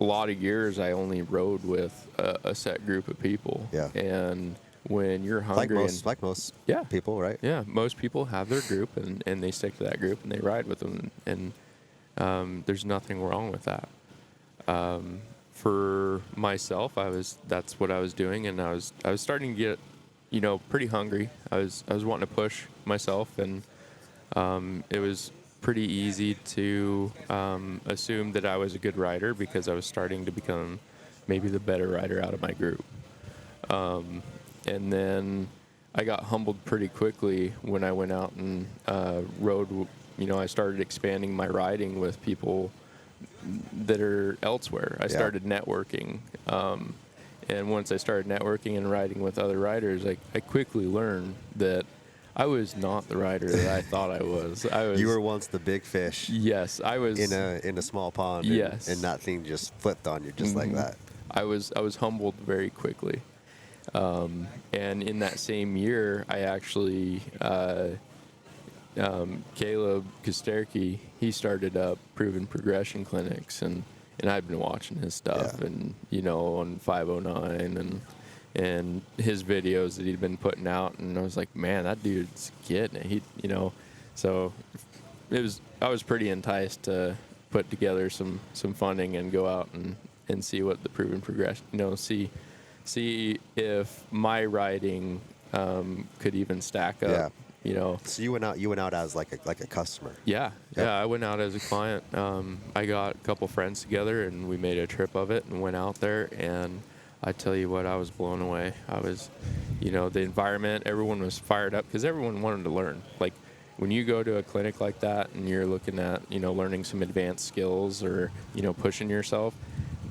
a lot of years I only rode with a set group of people. Yeah. And when you're hungry, Like most yeah, people, right? yeah, most people have their group and they stick to that group and they ride with them, and there's nothing wrong with that. For myself, that's what I was doing, and I was starting to get, pretty hungry. I was wanting to push myself, and it was pretty easy to assume that I was a good rider because I was starting to become maybe the better rider out of my group. And then I got humbled pretty quickly when I went out and rode. I started expanding my riding with people that are elsewhere. I started networking. And once I started networking and riding with other riders, I quickly learned that I was not the rider that I thought I was. You were once the big fish. Yes, I was in a small pond. Yes, and that thing just flipped on you just like that. I was humbled very quickly. And in that same year, I actually Caleb Kesterke, he started up Proven Progression clinics, and I've been watching his stuff, and on 509 and his videos that he'd been putting out, and I was like, man, that dude's getting it. So I was pretty enticed to put together some funding and go out and see what the Proven Progression, see if my riding could even stack up. So you went out as like a customer. Yeah, I went out as a client. I got a couple friends together and we made a trip of it and went out there, and I tell you what, I was blown away. I was, the environment, everyone was fired up because everyone wanted to learn. Like when you go to a clinic like that and you're looking at, learning some advanced skills or, pushing yourself,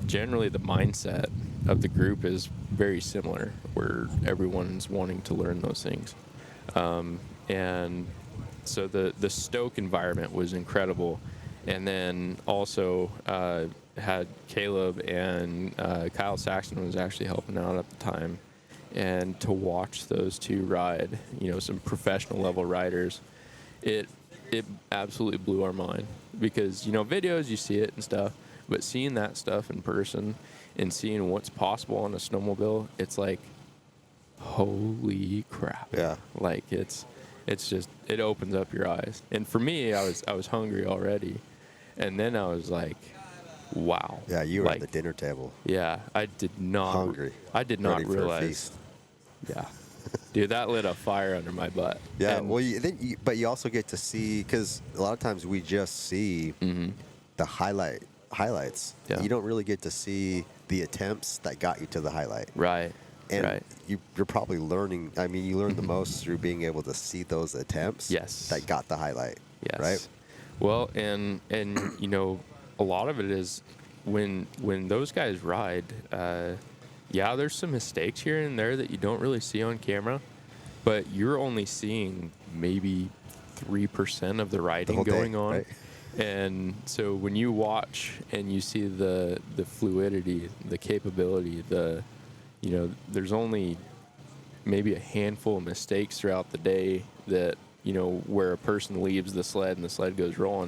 generally the mindset of the group is very similar, where everyone's wanting to learn those things. And so the Stoke environment was incredible. And then also had Caleb and Kyle Saxton was actually helping out at the time. And to watch those two ride, some professional level riders, it absolutely blew our mind. Because, videos, you see it and stuff, but seeing that stuff in person and seeing what's possible on a snowmobile, it's like, holy crap. Yeah. Like it's just, it opens up your eyes. And for me, I was hungry already. And then I was like, wow. Yeah, you were at the dinner table. Yeah, I did not. Hungry. I did not ready for a realize. feast. Yeah. Dude, that lit a fire under my butt. Yeah, and, well, but you also get to see, because a lot of times we just see the highlights. Yeah. You don't really get to see the attempts that got you to the highlight. Right. And right. you're probably learning. I mean, you learn the most through being able to see those attempts. Yes. That got the highlight. Yes. Right. Well, and a lot of it is when those guys ride. There's some mistakes here and there that you don't really see on camera, but you're only seeing maybe 3% of the riding going on. Right? And so when you watch and you see the fluidity, the capability, there's only maybe a handful of mistakes throughout the day that, where a person leaves the sled and the sled goes rolling.